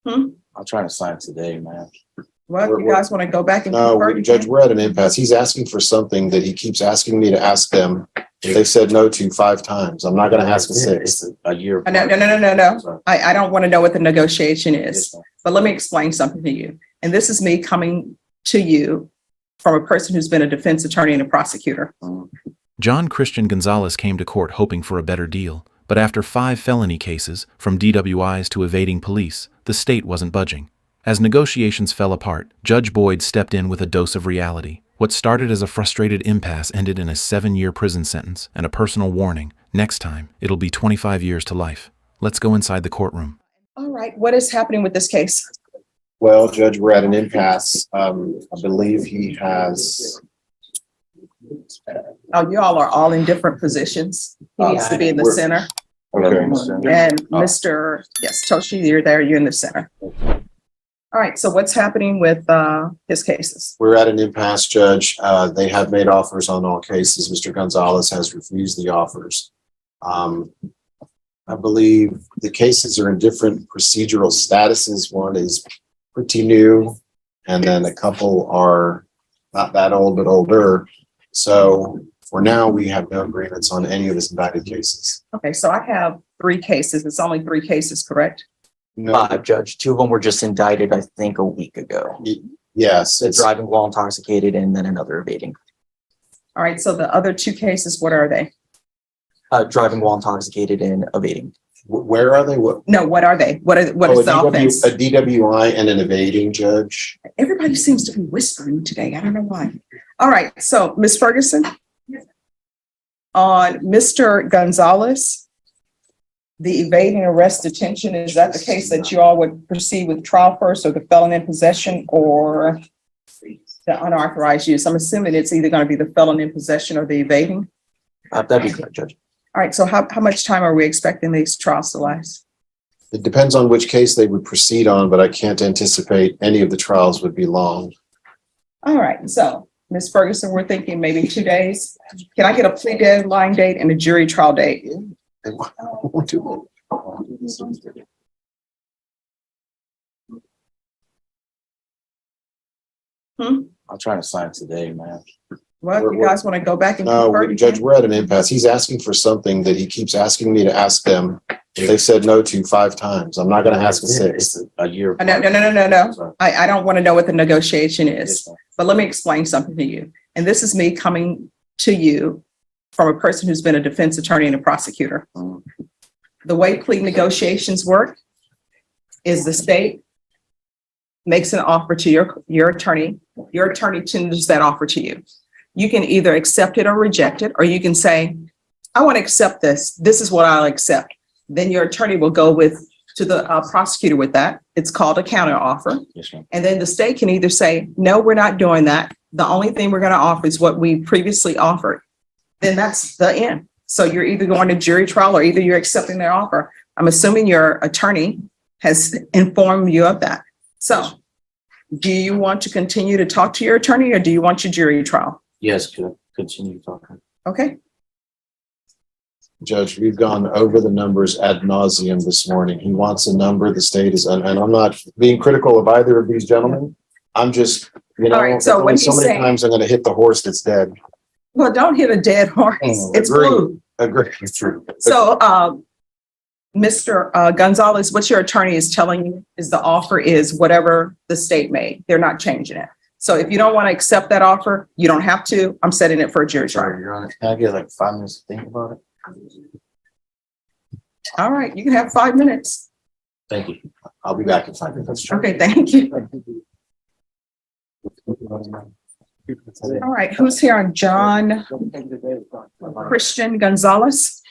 I'm trying to sign today, man. Well, you guys want to go back and No, confer, Judge, we're at an impasse. He's asking for something that he keeps asking me to ask them. They said no to 5 times. I'm not going to ask a 6th. It's a year. No. I don't want to know what the negotiation is, but let me explain something to you. And this is me coming to you from a person who's been a defense attorney and a prosecutor. John Christian Gonzalez came to court hoping for a better deal, but after 5 felony cases, from DWIs to evading police, the state wasn't budging. As negotiations fell apart, Judge Boyd stepped in with a dose of reality. What started as a frustrated impasse ended in a 7-year prison sentence and a personal warning. Next time, it'll be 25 years to life. Let's go inside the courtroom. All right, what is happening with this case? Well, Judge, we're at an impasse. I believe he has. Oh, you all are all in different positions. He needs to be in the center. Okay. And Mr. Yes, Toshi, you're there, you're in the center. All right, so what's happening with his cases? We're at an impasse, Judge. They have made offers on all cases. Mr. Gonzalez has refused the offers. I believe the cases are in different procedural statuses. One is pretty new, and then a couple are not that old, but older. So for now, we have no agreements on any of his indicted cases. Okay, so I have 3 cases. It's only 3 cases, correct? No, 5, Judge. 2 of them were just indicted, I think, a week ago. yes, it's Driving while intoxicated and then another evading. All right, so the other 2 cases, what are they? Driving while intoxicated and evading. where are they? What? No, what are they? What is the offense? A DWI and an evading, Judge. Everybody seems to be whispering today. I don't know why. All right, so Ms. Ferguson, on Mr. Gonzalez, the evading arrest detention, is that the case that you all would proceed with trial first, or the felon in possession, or the unauthorized use? I'm assuming it's either going to be the felon in possession or the evading. That'd be correct, Judge. All right, so how much time are we expecting these trials to last? It depends on which case they would proceed on, but I can't anticipate any of the trials would be long. All right, so Ms. Ferguson, we're thinking maybe 2 days. Can I get a plea deadline date and a jury trial date? They won't do it. I'm trying to sign today, man. Well, you guys want to go back and No, confer? Judge, we're at an impasse. He's asking for something that he keeps asking me to ask them. They said no to 5 times. I'm not going to ask a 6th. It's a year. No. I don't want to know what the negotiation is, but let me explain something to you. And this is me coming to you from a person who's been a defense attorney and a prosecutor. The way plea negotiations work is the state makes an offer to your attorney tenders that offer to you. You can either accept it or reject it, or you can say, I want to accept this. This is what I'll accept. Then your attorney will go to the prosecutor with that. It's called a counter offer. Yes, ma'am. And then the state can either say, no, we're not doing that. The only thing we're going to offer is what we previously offered. Then that's the end. So you're either going to jury trial or either you're accepting their offer. I'm assuming your attorney has informed you of that. So do you want to continue to talk to your attorney, or do you want your jury trial? Yes, continue talking. Okay. Judge, we've gone over the numbers ad nauseum this morning. He wants a number. The state is, and I'm not being critical of either of these gentlemen. I'm just, All right, so when so he's many saying- times I'm going to hit the horse that's dead. Well, don't hit a dead horse. It's Agreed. blue. Agree. It's true. So, Mr. Gonzalez, what your attorney is telling you is the offer is whatever the state made. They're not changing it. So if you don't want to accept that offer, you don't have to. I'm setting it for a jury trial. Sorry, Your Honor. Can I get like 5 minutes to think about it? All right, you can have 5 minutes. Thank you. I'll be back in 5 minutes. Okay, thank you. All right, who's here on John Christian Gonzalez?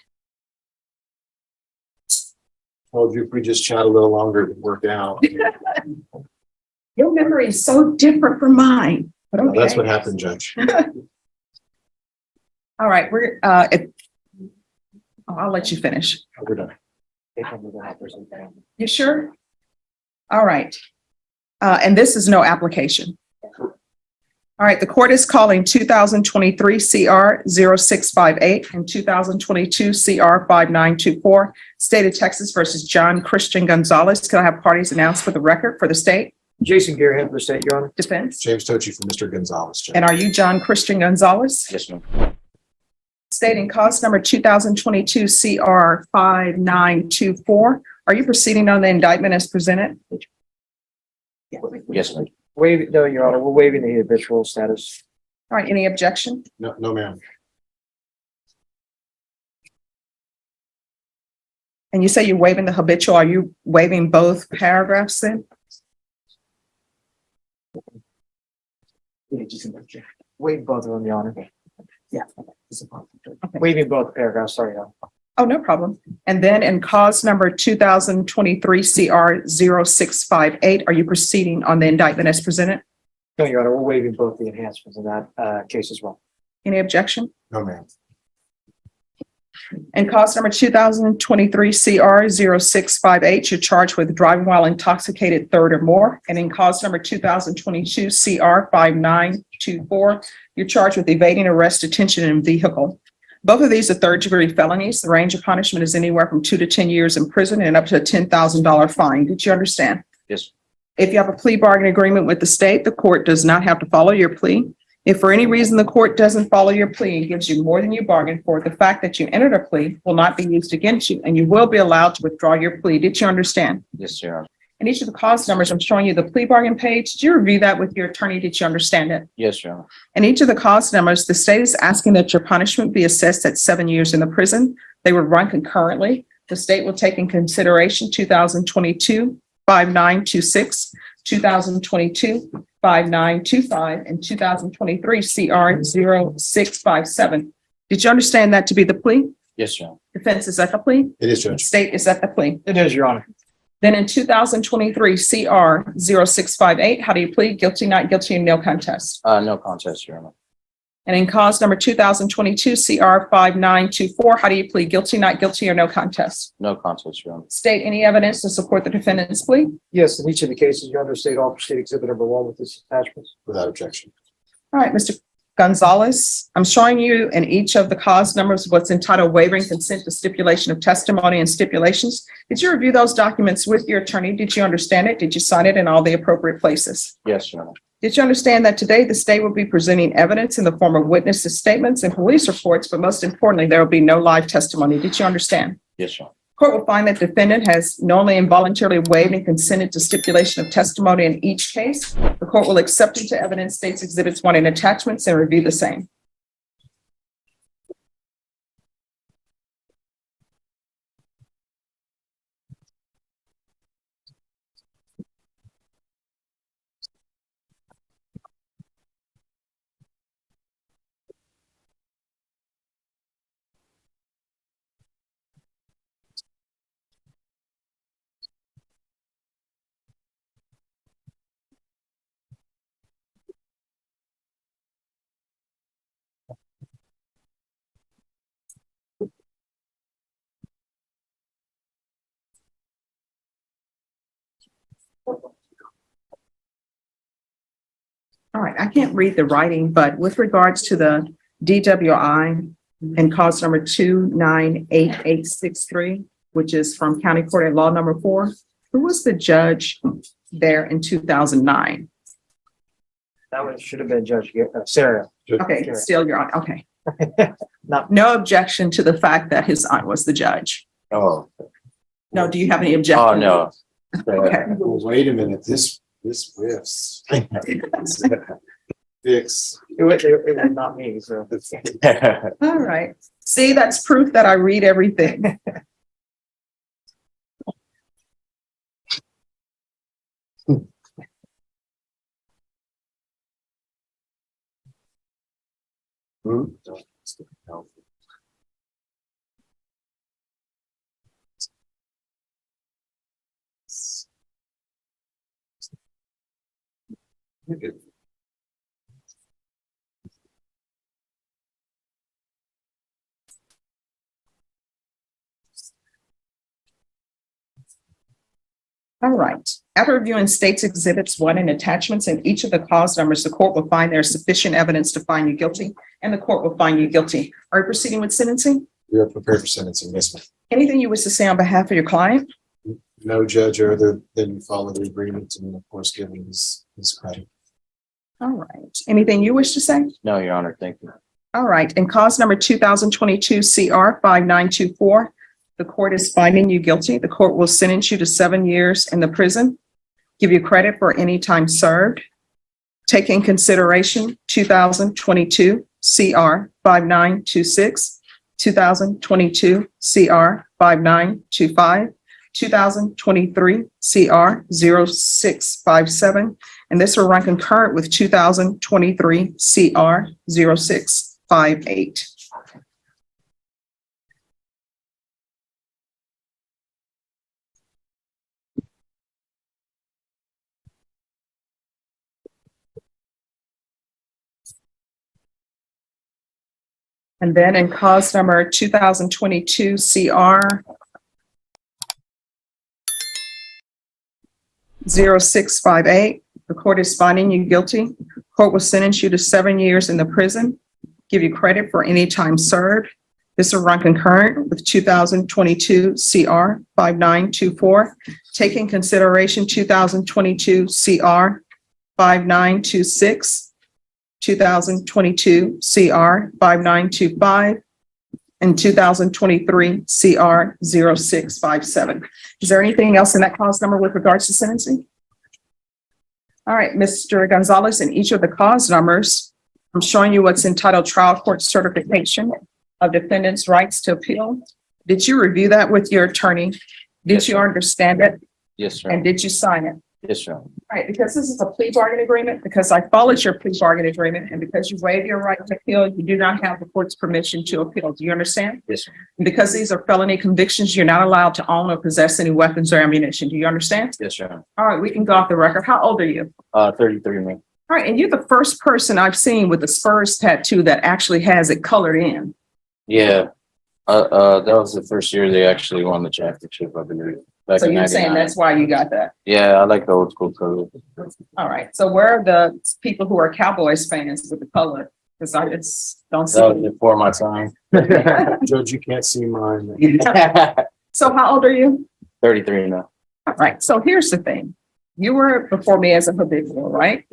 Told you if we just chat a little longer, it'd work out. Your memory is so different from mine. But okay. That's what happened, Judge. All right, I'll let you finish. We're done. You sure? All right. And this is no application. All All right, the court is calling 2023 CR 0658 and 2022 CR 5924, State of Texas versus John Christian Gonzalez. Can I have parties announced for the record for the state? Jason Gearhead for the state, Your Honor. Defense. James Tochi for Mr. Gonzalez. Judge. And are you John Christian Gonzalez? Yes, ma'am. Stating cause number 2022 CR 5924. Are you proceeding on the indictment as presented? Yes, ma'am. No, Your Honor, we're waiving the habitual status. All right, any objection? No, no, ma'am. And you say you're waiving the habitual. Are you waiving both paragraphs then? Waive both of them, Your Honor. Yeah. Waiving both paragraphs, sorry, Your Honor. Oh, no problem. And then in cause number 2023 CR 0658, are you proceeding on the indictment as presented? No, Your Honor, we're waiving both the enhancements in that case as well. Any objection? No, ma'am. And cause number 2023 CR 0658, you're charged with driving while intoxicated third or more. And in cause number 2022 CR 5924, you're charged with evading arrest, detention, and vehicle. Both of these are third-degree felonies. The range of punishment is anywhere from 2 to 10 years in prison and up to a $10,000 fine. Did you understand? Yes. If you have a plea bargain agreement with the state, the court does not have to follow your plea. If for any reason the court doesn't follow your plea and gives you more than you bargained for, the fact that you entered a plea will not be used against you, and you will be allowed to withdraw your plea. Did you understand? Yes, Your Honor. And each of the cause numbers, I'm showing you the plea bargain page. Did you review that with your attorney? Did you understand it? Yes, Your Honor. And each of the cause numbers, the state is asking that your punishment be assessed at 7 years in the prison. They would run concurrently. The state will take in consideration 2022 5926, 2022 5925, and 2023 CR 0657. Did you understand that to be the plea? Yes, Your Honor. Defense is at the plea. It is, Judge. State is at the plea. It is, Your Honor. Then in 2023 CR 0658, how do you plead? Guilty, not guilty, and no contest. No contest, Your Honor. And in cause number 2022 CR 5924, how do you plead? Guilty, not guilty, or no contest? No contest, Your Honor. State any evidence to support the defendant's plea. Yes, in each of the cases, Your Honor, state officer, state exhibit number 1 with this attachment. Without objection. All right, Mr. Gonzalez, I'm showing you in each of the cause numbers what's entitled waiving consent to stipulation of testimony and stipulations. Did you review those documents with your attorney? Did you understand it? Did you sign it in all the appropriate places? Yes, Your Honor. Did you understand that today the state will be presenting evidence in the form of witnesses' statements and police reports, but most importantly, there will be no live testimony? Did you understand? Yes, Your Honor. Court will find that defendant has knowingly and voluntarily waived and consented to stipulation of testimony in each case. The court will accept into evidence states exhibits 1 and attachments and review the same. All right, I can't read the writing, but with regards to the DWI and cause number 298863, which is from County Court at Law number 4, who was the judge there in 2009? That one should have been Judge Sarah. Okay, Sure. still you're on, okay. Not- No objection to the fact that his aunt was the judge. Oh. No, do you have any objection? Oh, no. Okay. Well, wait a minute, this whiffs. Fix. It was not me, so. All right. See, that's proof that I read everything. Hmm? All right. After reviewing state's exhibits 1 and attachments and each of the cause numbers, the court will find there is sufficient evidence to find you guilty, and the court will find you guilty. Are you proceeding with sentencing? We are prepared for sentencing, yes, ma'am. Anything you wish to say on behalf of your client? No, Judge, other than follow the agreement and of course giving his credit. All right. Anything you wish to say? No, Your Honor, thank you. All right. In cause number 2022 CR 5924, the court is finding you guilty. The court will sentence you to 7 years in the prison, give you credit for any time served. Take in consideration 2022 CR 5926, 2022 CR 5925, 2023 CR 0657, and this will run concurrent with 2023 CR 0658. And then in cause number 2022 CR 0658, the court is finding you guilty. Court will sentence you to 7 years in the prison, give you credit for any time served. This will run concurrent with 2022 CR 5924. Take in consideration 2022 CR 5926, 2022 CR 5925, and 2023 CR 0657. Is there anything else in that cause number with regards to sentencing? All right, Mr. Gonzalez, in each of the cause numbers, I'm showing you what's entitled Trial Court Certification of Defendant's Rights to Appeal. Did you review that with your attorney? Did Yes, you sir. understand it? Yes, sir. And did you sign it? Yes, sir. All right, because this is a plea bargain agreement, because I followed your plea bargain agreement, and because you waive your right to appeal, you do not have the court's permission to appeal. Do you understand? Yes, sir. And because these are felony convictions, you're not allowed to own or possess any weapons or ammunition. Do you understand? Yes, sir. All right, we can go off the record. How old are you? 33, man. All right, and you're the first person I've seen with a Spurs tattoo that actually has it colored in. Yeah. That was the first year they actually won the championship, I believe. Back So in you're saying 99. that's why you got that. Yeah, I like the old school color. All right, so where are the people who are Cowboys fans with the color? Because I just don't see That was it. before my time. Judge, you can't see mine. 33 So how old are you? now. All right, so here's the thing. You were before me as a habitual, right?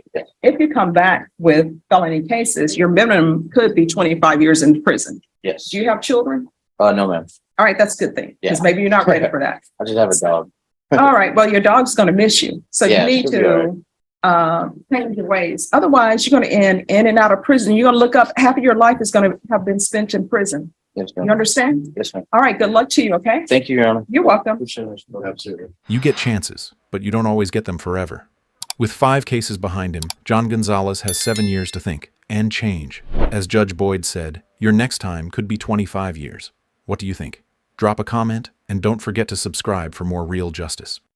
If you come back with felony cases, your minimum could be 25 years in prison. Yes. Do you have children? No, ma'am. All right, that's a good thing, because Yeah. maybe you're not ready for that. I just have a dog. All right, well, your dog's gonna miss you, so you Yeah, need she'll be all to change your ways. Otherwise, you're gonna end in and out of prison. You're gonna look up, half of your life is gonna have been spent in prison. Yes, You ma'am. understand? Yes, ma'am. All right, good luck to you, okay? Thank you, Your Honor. You're welcome. Appreciate it. Absolutely. You get chances, but you don't always get them forever. With 5 cases behind him, John Gonzalez has 7 years to think and change. As Judge Boyd said, your next time could be 25 years. What do you think? Drop a comment and don't forget to subscribe for more real justice.